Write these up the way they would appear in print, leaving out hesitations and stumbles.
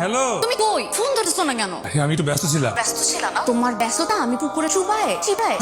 Hello. তুমি কই? Phone ধরছো না কেন? আমি একটু ব্যস্ত ছিলাম। ব্যস্ত ছিল না? তোমার ব্যস্ততা আমি পুকুরে চুবায়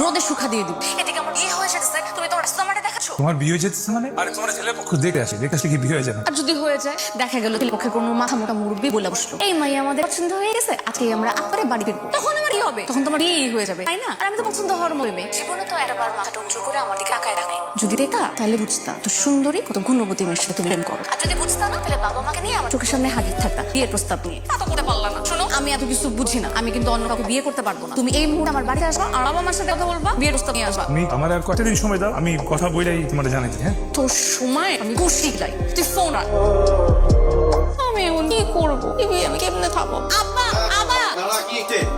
রোদে শুকা দিয়ে দিব। এদিকে আমার বিয়ে হয়ে যেতেছে, তুমি তোমার ব্যস্ততা আমারে দেখাচ্ছ। তোমার বিয়ে হয়ে যেতেছে মানে? আরে তোমার ছেলের পক্ষ দেখে আসি, দেখে আসলে কি বিয়ে হয়ে যাবে? আর যদি হয়ে যায়, দেখা গেল পক্ষে কোনো মাথা মোটা মুরব্বী বলে বসলো, এই মাই আমাদের পছন্দ হয়ে গেছে, আজকে আমরা আপনারে বাড়ি ফিরবো। তখন আমার কি হবে? তখন তোমার বিয়ে হয়ে যাবে, তাই না? আর আমি তো পছন্দ হওয়ার মরবে। জীবনে তো একবার মাথাটা উঁচু করে আমার দিকে তাকায় রাখে। যদি দেখা তাহলে বুঝতাম তো সুন্দরী কত গুণবতী মেয়ের সাথে তুমি প্রেম করো। আর যদি বুঝতাম না, তাহলে বাবা মাকে নিয়ে আমার চোখের সামনে হাজির থাকতা বিয়ের প্রস্তাব নিয়ে। তা তো করতে পারলাম না। শোনো, আমি এত কিছু বুঝি না, আমি কিন্তু অন্য কাউকে বিয়ে করতে পারবো না। তুমি এই মুহূর্তে আমার বাড়িতে আসবা আর বাবা মার সাথে কথা বলবা, বিয়ের প্রস্তাব নিয়ে আসবা। তুমি আমার আর কতদিন সময় দাও, আমি কথা বইলাই তোমার জানাই। হ্যাঁ, তোর সময় আমি খুশি যাই, তুই ফোন রাখ। আমি এখন কি করবো? আমি কেমনে থাকবো? আব্বা, আব্বা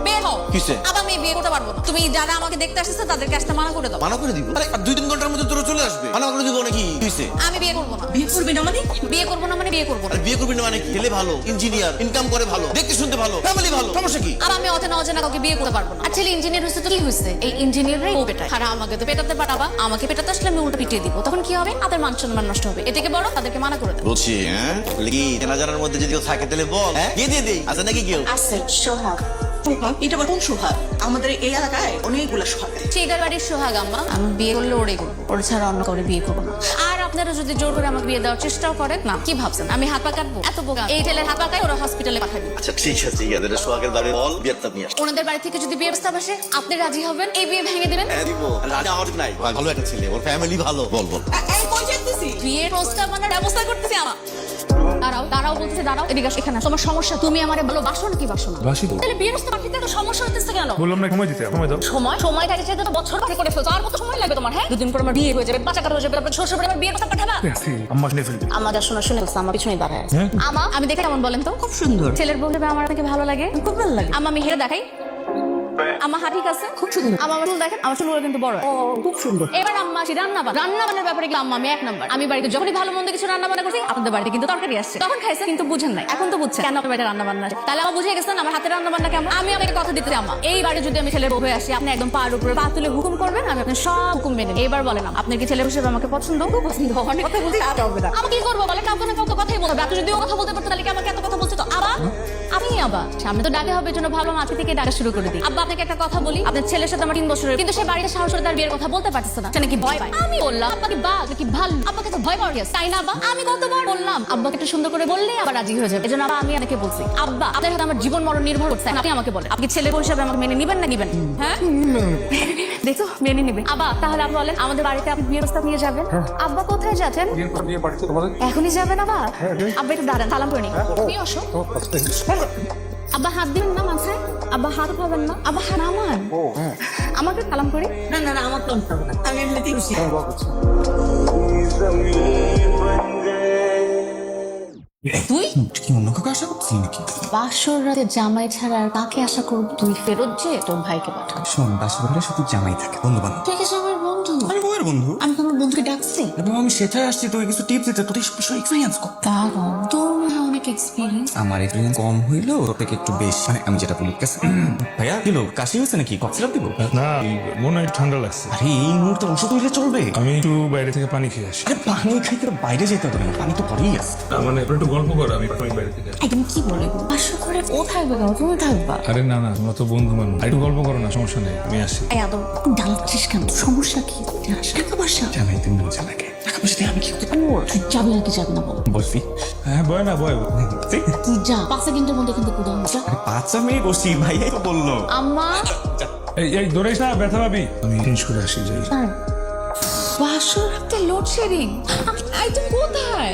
বের হও। কিসে? আব্বা, আমি বিয়ে করতে পারবো না। তুমি যারা আমাকে দেখতে আসছে তাদেরকে আসতে মানা করে দাও। মানা করে দিব? আরে আর 2-3 ঘন্টার মধ্যে তোরা চলে আসবে। মানা করে দিব নাকি? কিসে? আমি বিয়ে করবো না। বিয়ে করবি না মানে? বিয়ে করবো না মানে বিয়ে করবো না। আর বিয়ে করবি না মানে কি? ছেলে ভালো, ইঞ্জিনিয়ার, ইনকাম করে ভালো, দেখতে শুনতে ভালো, ফ্যামিলি ভালো, সমস্যা কি? আর আমি অচেনা অচেনা কাউকে বিয়ে করতে পারবো না। আর ছেলে ইঞ্জিনিয়ার হয়েছে তো কি হয়েছে? এই ইঞ্জিনিয়াররাই ও পেটায়। আর আমাকে তো পেটাতে পারাবা, আমাকে পেটাতে আসলে আমি উল্টো পিটিয়ে দিব। তখন কি হবে? তাদের মান সম্মান নষ্ট হবে। এটাকে বড় তাদেরকে মানা করে দেবো। বলছি, হ্যাঁ? কি জানাজানার মধ্যে যদি কেউ থাকে তাহলে বল, হ্যাঁ? দিয়ে দেই। আছে নাকি কেউ? আছে সোহাগ। এটা আবার কোন সোহাগ? আমাদের এই এলাকায় অনেকগুলো সোহাগ আছে। ঠিকার বাড়ির সোহাগ আম্মা। আমি বিয়ে করলে ওরেই করবো, ওর ছাড়া অন্য কাউরে বিয়ে করবো না। আর আপনারা যদি জোর করে আমাকে বিয়ে দেওয়ার চেষ্টাও করেন না, কি ভাবছেন আমি হাত পা কাটবো? এত বোকা। এই ছেলের হাত পা কাটে ওরা হসপিটালে পাঠাবি। আচ্ছা ঠিক আছে, ঠিক আছে। এটা সোহাগের বাড়ি বল, বিয়েটা নিয়ে আস। ওনাদের বাড়ি থেকে যদি বিয়ে প্রস্তাব আসে, আপনি রাজি হবেন এই বিয়ে ভেঙে দিবেন? হ্যাঁ দিব। রাজা আমার নাই, ভালো একটা ছেলে, ওর ফ্যামিলি ভালো। বল বল। এই কোন যাইতেছি? বিয়ের প্রস্তাব আনার ব্যবস্থা করতেছি আমার। দাঁড়াও দাঁড়াও বলতেছে, দাঁড়াও এদিকে আসো। এখানে তোমার সমস্যা, তুমি আমারে ভালো বাসো নাকি বাসো না? বাসি তো। তাহলে বিয়ের প্রস্তাব পাঠিয়ে তো সমস্যা হতেছে কেন? বললাম না সময় দিতে, সময় দাও। সময় কাটে যেতে তো বছর পার করে ফেলছো। আর কত সময় লাগবে তোমার? হ্যাঁ, দুদিন পর আমার বিয়ে হয়ে যাবে, বাচ্চা কাটা হয়ে যাবে, তারপর শ্বশুর বাড়ি আমার বিয়ের প্রস্তাব পাঠাবা? আম্মা শুনে ফেলবে। আমাদের শোনা শুনে ফেলছে, আমার পিছনে দাঁড়ায় আছে। হ্যাঁ? আমা, আমি দেখে কেমন বলেন তো? খুব সুন্দর। ছেলের বউ হিসেবে আমার আপনাকে ভালো লাগে? খুব ভালো লাগে। আমা, আমি হেরে দেখাই। আমা হা ঠিক আছে, খুব সুন্দর। আমার চুল দেখেন, আমার চুলগুলো কিন্তু বড়। ও খুব সুন্দর। এবার আম্মা আসি রান্না বান্নার ব্যাপারে কিন্তু আম্মা আমি 1 নাম্বার। আমি বাড়িতে যখনই ভালো মন্দ কিছু রান্না বান্না করছি, আপনাদের বাড়িতে কিন্তু তরকারি আসছে। তখন খাইছে কিন্তু বুঝেন নাই, এখন তো বুঝছেন কেন আপনার বাড়িতে রান্না বান্না আসে। তাহলে আমার বুঝে গেছেন আমার হাতে রান্না বান্না কেমন। আমি আপনাকে কথা দিতে আম্মা, এই বাড়ি যদি আমি ছেলের বউ হয়ে আসি, আপনি একদম পার উপরে পা তুলে হুকুম করবেন, আমি আপনার সব হুকুম মেনে নেব। এবার বলেন আপনার কি ছেলে হিসেবে আমাকে পছন্দ? খুব পছন্দ। অনেক কথা বলতে আর হবে না। আমি কি করবো বলেন? কাউকে না কাউকে কথাই বলতে হবে। আপনি যদি ও কথা বলতে পারতেন তাহলে কি আমাকে এত কথা বলছে? তো আবার আমি আবার সামনে তো ডাকে হবে, জন্য ভাবলাম আজকে থেকে ডাকা শুরু করে দিই। আব্বা, আপনাকে একটা কথা বলি, আপনার ছেলের সাথে আমার 3 বছরের, কিন্তু সে বাড়িতে সাহস করে তার বিয়ের কথা বলতে পারতেছে না। সে নাকি ভয় পায়। আমি বললাম আব্বাকে বাঘ নাকি ভালো, আব্বাকে তো ভয় পাওয়ার গেছে, তাই না আব্বা? আমি কতবার বললাম আব্বাকে একটু সুন্দর করে বললে আবার রাজি হয়ে যাবে। এজন্য আবার আমি আপনাকে বলছি, আব্বা আপনার সাথে আমার জীবন মরণ নির্ভর করছে। আপনি আমাকে বলেন, আপনি ছেলে হিসেবে আমাকে মেনে নিবেন না নিবেন? হ্যাঁ, দেখো মেনে নিবে। আব্বা, তাহলে আপনি বলেন আমাদের বাড়িতে আপনি বিয়ের প্রস্তাব নিয়ে যাবেন? আব্বা কোথায় যাচ্ছেন? বিয়ে পাঠিয়ে তোমাদের। এখনই যাবেন আবার? আব্বা একটু দাঁড়ান, সালাম করে নি। তুমি আসো। আব্বা হাত দিবেন না মাথায়, আব্বা হাত পাবেন না, আব্বা হাত নামান। আমাকে সালাম করে। না না না, আমার তো হবে না। আমি এমনিতেই খুশি। তুই কি অন্য কাউকে আশা করছিস নাকি? বাসর রাতে জামাই ছাড়া আর কাকে আশা করবি? তুই ফেরত যে তোর ভাইকে পাঠা। শোন, বাসা বাড়িতে শুধু জামাই থাকে, বন্ধু বান্ধব। তুই কি আমার বন্ধু? আমি বউয়ের বন্ধু। আমি তোমার বন্ধুকে ডাকছি। এবং আমি সেটাই আসছি তোকে কিছু টিপস দিতে, তোর এইসব বিষয়ে এক্সপিরিয়েন্স কর। দারুণ, তোর মনে হয় অনেক এক্সপিরিয়েন্স। আমার এক্সপিরিয়েন্স কম হইলো তোর থেকে একটু বেশি, মানে আমি যেটা বলি। ঠিক আছে ভাইয়া, দিলো কাশি হয়েছে নাকি? কফ সিরাপ দিব? না, মনে হয় একটু ঠান্ডা লাগছে। আরে এই মুহূর্তে ওষুধ হইলে চলবে। আমি একটু বাইরে থেকে পানি খেয়ে আসি। আরে পানি খাইতে তো বাইরে যেতে হবে না, পানি তো ঘরেই আছে। মানে একটু গল্প করো, আমি বাইরে থেকে আসি। একদম কি বলে বাসর করে ও থাকবে কেন? তুমি থাকবা। আরে না না, তোমরা তো বন্ধু মানুষ, একটু গল্প করো না, সমস্যা নেই, আমি আসি। এই আদর ডালছিস কেন? সমস্যা কি? টাকা পয়সা জানাই তুমি মজা লাগে, টাকা পয়সা দিয়ে আমি কি করতে ওর তুই যাবি নাকি যাবি না বল? বলছি? হ্যাঁ, বয় না বয়। তুই যা, 5 সেকেন্ডের মধ্যে কিন্তু কুদাম যা। আরে 5 মিনিট বসি, ভাইয়াই তো বললো। আম্মা, এই দৌড়াইস না, ব্যথা পাবি। আমি চেঞ্জ করে আসি, যাই। বাসর রাতে লোডশেডিং। আই তুমি কোথায়?